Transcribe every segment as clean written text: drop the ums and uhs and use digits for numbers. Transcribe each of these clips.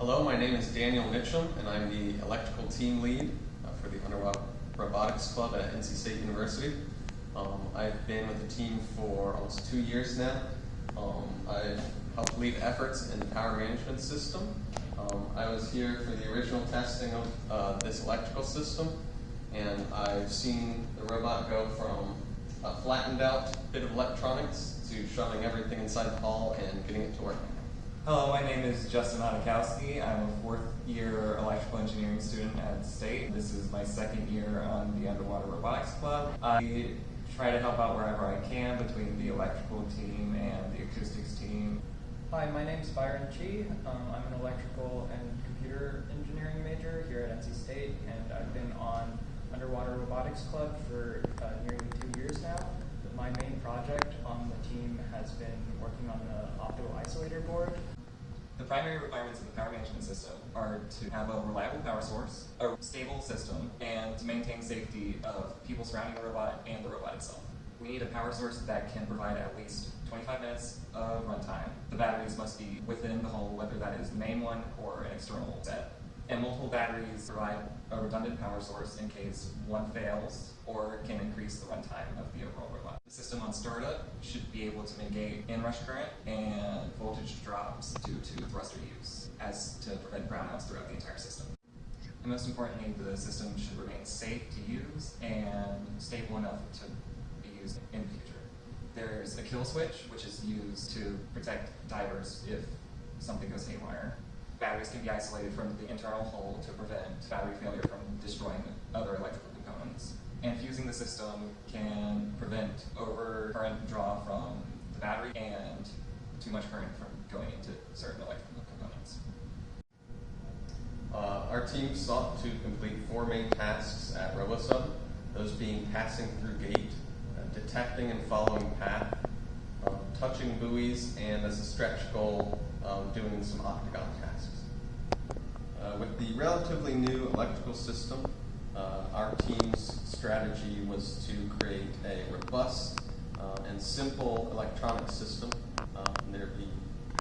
Hello, my name is Daniel Mitchum, and I'm the electrical team lead for the Underwater Robotics Club at NC State University. I've been with the team for almost 2 years now. I've helped lead efforts in the power management system. I was here for the original testing of this electrical system, and I've seen the robot go from a flattened out bit of electronics to shoving everything inside the hull and getting it to work. Hello, my name is Justin Honakowski. I'm a fourth year electrical engineering student at State. This is my second year on the Underwater Robotics Club. I try to help out wherever I can between the electrical team and the acoustics team. Hi, my name is Byron Chi. I'm an electrical and computer engineering major here at NC State, and I've been on Underwater Robotics Club for nearly 2 years now. My main project on the team has been working on the optical isolator board. The primary requirements of the power management system are to have a reliable power source, a stable system, and to maintain safety of people surrounding the robot and the robot itself. We need a power source that can provide at least 25 minutes of runtime. The batteries must be within the hull, whether that is the main one or an external set. And multiple batteries provide a redundant power source in case one fails or can increase the runtime of the overall robot. The system on startup should be able to mitigate inrush current and voltage drops due to thruster use, as to prevent brownouts throughout the entire system. And most importantly, the system should remain safe to use and stable enough to be used in the future. There's a kill switch, which is used to protect divers if something goes haywire. Batteries can be isolated from the internal hull to prevent battery failure from destroying other electrical components. And fusing the system can prevent overcurrent draw from the battery and too much current from going into certain electrical components. Our team sought to complete 4 main tasks at RoboSub, those being passing through gate, detecting and following path, touching buoys, and as a stretch goal, doing some octagon tasks. With the relatively new electrical system, our team's strategy was to create a robust and simple electronic system, and there'd be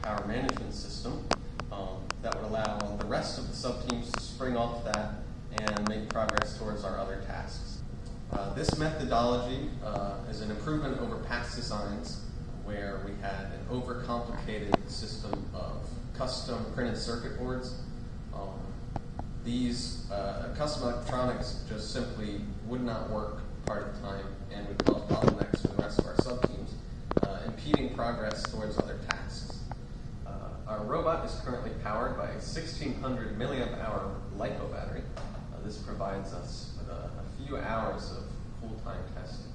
power management system that would allow the rest of the sub-teams to spring off that and make progress towards our other tasks. This methodology is an improvement over past designs where we had an overcomplicated system of custom printed circuit boards. These custom electronics just simply would not work part of the time and would cause bottlenecks for the rest of our sub-teams, impeding progress towards other tasks. Our robot is currently powered by a 1600 milliamp hour LiPo battery. This provides us with a few hours of cool time testing,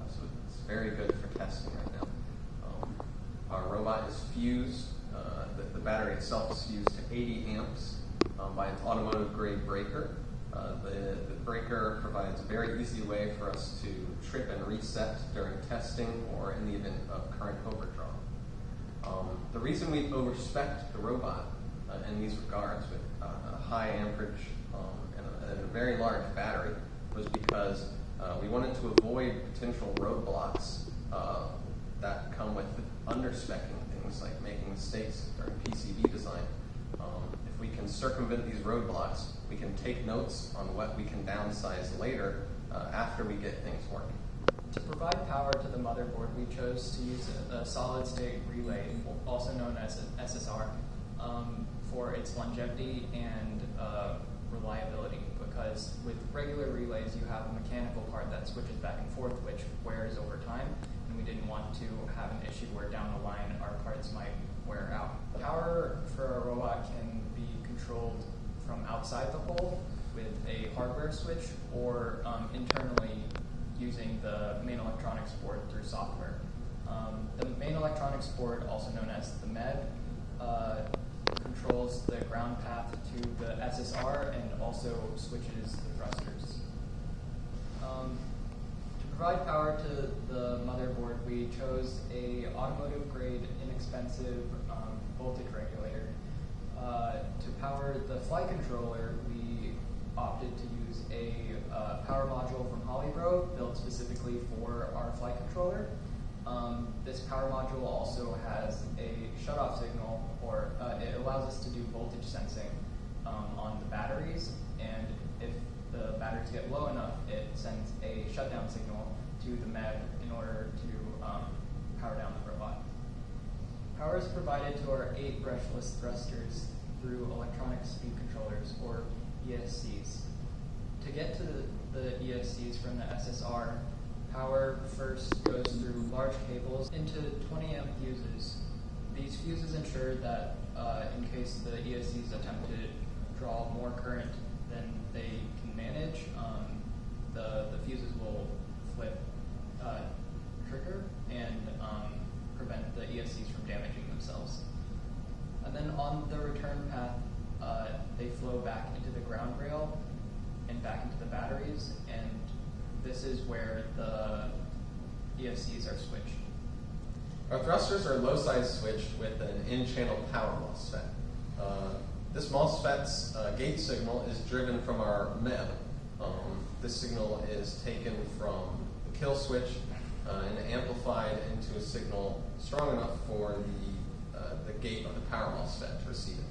so it's very good for testing right now. Our robot is fused, the battery itself is fused to 80 amps by an automotive grade breaker. The breaker provides a very easy way for us to trip and reset during testing or in the event of current overdraw. The reason we overspec'd the robot in these regards with a high amperage and a very large battery was because we wanted to avoid potential roadblocks that come with underspecking things like making mistakes during PCB design. If we can circumvent these roadblocks, we can take notes on what we can downsize later after we get things working. To provide power to the motherboard, we chose to use a solid-state relay, also known as an SSR, for its longevity and reliability, because with regular relays you have a mechanical part that switches back and forth, which wears over time, and we didn't want to have an issue where down the line our parts might wear out. Power for a robot can be controlled from outside the hull with a hardware switch or internally using the main electronics board through software. The main electronics board, also known as the MED, controls the ground path to the SSR and also switches the thrusters. To provide power to the motherboard, we chose a automotive grade, inexpensive voltage regulator. To power the flight controller, we opted to use a power module from Hollybro built specifically for our flight controller. This power module also has a shutoff signal, or it allows us to do voltage voltage sensing on the batteries, and if the batteries get low enough, it sends a shutdown signal to the MEB in order to power down the robot. Power is provided to our 8 brushless thrusters through electronic speed controllers, or ESCs. To get to the ESCs from the SSR, power first goes through large cables into 20 amp fuses. These fuses ensure that in case the ESCs attempt to draw more current than they can manage, the fuses will flip trigger and prevent the ESCs from damaging themselves. And then on the return path, they flow back into the ground rail and back into the batteries, and this is where the ESCs are switched. Our thrusters are a low-size switch with an in-channel power MOSFET. This MOSFET's gate signal is driven from our MEB. This signal is taken from the kill switch and amplified into a signal strong enough for the gate of the power MOSFET to receive it.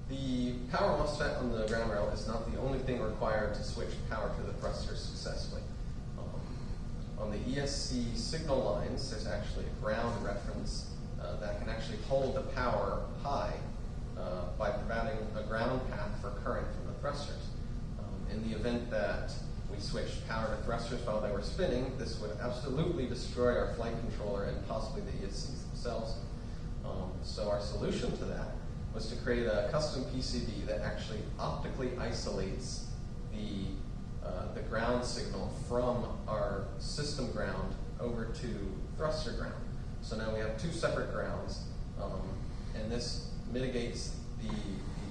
The power MOSFET on the ground rail is not the only thing required to switch power to the thrusters successfully. On the ESC signal lines, there's actually a ground reference that can actually hold the power high by providing a ground path for current from the thrusters. In the event that we switched power to thrusters while they were spinning, this would absolutely destroy our flight controller and possibly the ESCs themselves. So our solution to that was to create a custom PCB that actually optically isolates the ground signal from our system ground over to thruster ground. So now we have 2 separate grounds, and this mitigates the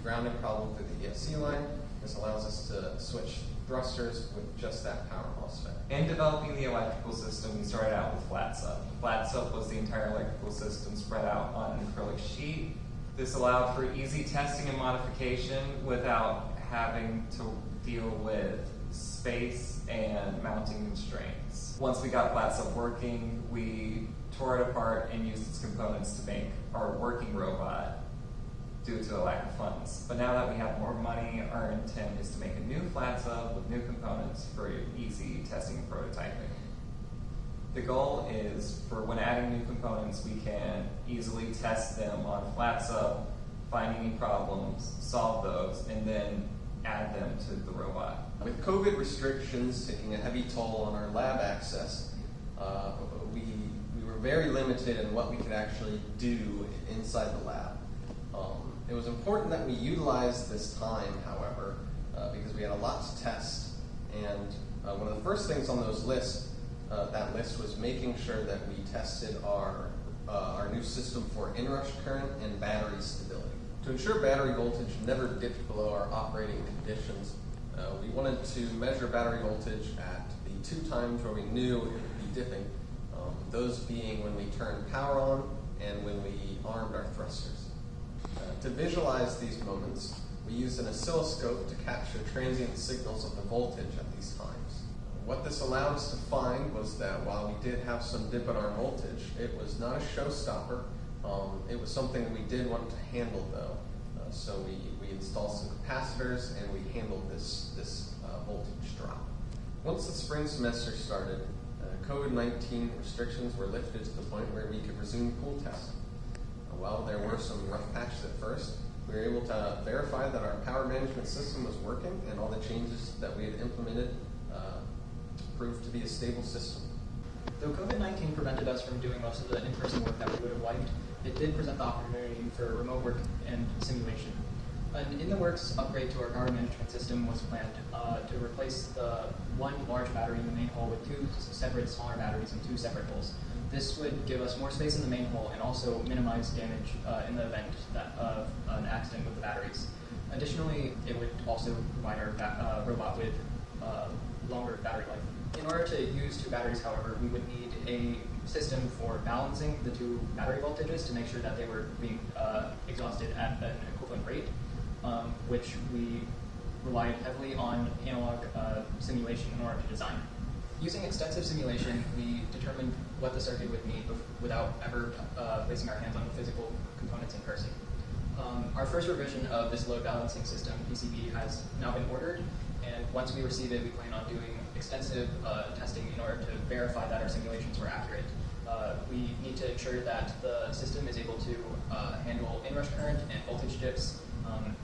grounding problem through the ESC line. This allows us to switch thrusters with just that power MOSFET. In developing the electrical system, we started out with flat sub. Flat sub was the entire electrical system spread out on an acrylic sheet. This allowed for easy testing and modification without having to deal with space and mounting constraints. Once we got flat sub working, we tore it apart and used its components to make our working robot due to a lack of funds. But now that we have more money, our intent is to make a new flat sub with new components for easy testing and prototyping. The goal is for when adding new components, we can easily test them on flat sub, find any problems, solve those, and then add them to the robot. With COVID restrictions taking a heavy toll on our lab access, we were very limited in what we could actually do inside the lab. It was important that we utilize this time, however, because we had a lot to test. And one of the first things on that list was making sure that we tested our new system for inrush current and battery stability. To ensure battery voltage never dipped below our operating conditions, we wanted to measure battery voltage at the 2 times where we knew it would be dipping, those being when we turned power on and when we armed our thrusters. To visualize these moments, we used an oscilloscope to capture transient signals of the voltage at these times. What this allowed us to find was that while we did have some dip in our voltage, it was not a showstopper. It was something that we did want to handle though. So we installed some capacitors and we handled this voltage drop. Once the spring semester started, COVID-19 restrictions were lifted to the point where we could resume pool testing. While there were some rough patches at first, we were able to verify that our power management system was working and all the changes that we had implemented proved to be a stable system. Though COVID-19 prevented us from doing most of the in-person work that we would have liked, it did present the opportunity for remote work and simulation. An in-the-works upgrade to our power management system was planned to replace the 1 large battery in the main hole with 2 separate smaller batteries in 2 separate holes. This would give us more space in the main hole and also minimize damage in the event of an accident with the batteries. Additionally, it would also provide our robot with longer battery life. In order to use 2 batteries, however, we would need a system for balancing the 2 battery voltages to make sure that they were being exhausted at an equivalent rate, which we relied heavily on analog simulation in order to design. Using extensive simulation, we determined what the circuit would need without ever placing our hands on the physical components in person. Our first revision of this load balancing system, PCB, has now been ordered, and once we receive it, we plan on doing extensive testing in order to verify that our simulations were accurate. We need to ensure that the system is able to handle inrush current and voltage dips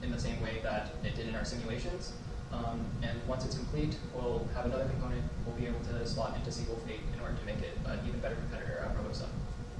in the same way that it did in our simulations. And once it's complete, we'll have another component we'll be able to slot into SeaWolf 8 in order to make it an even better competitor at RoboSub.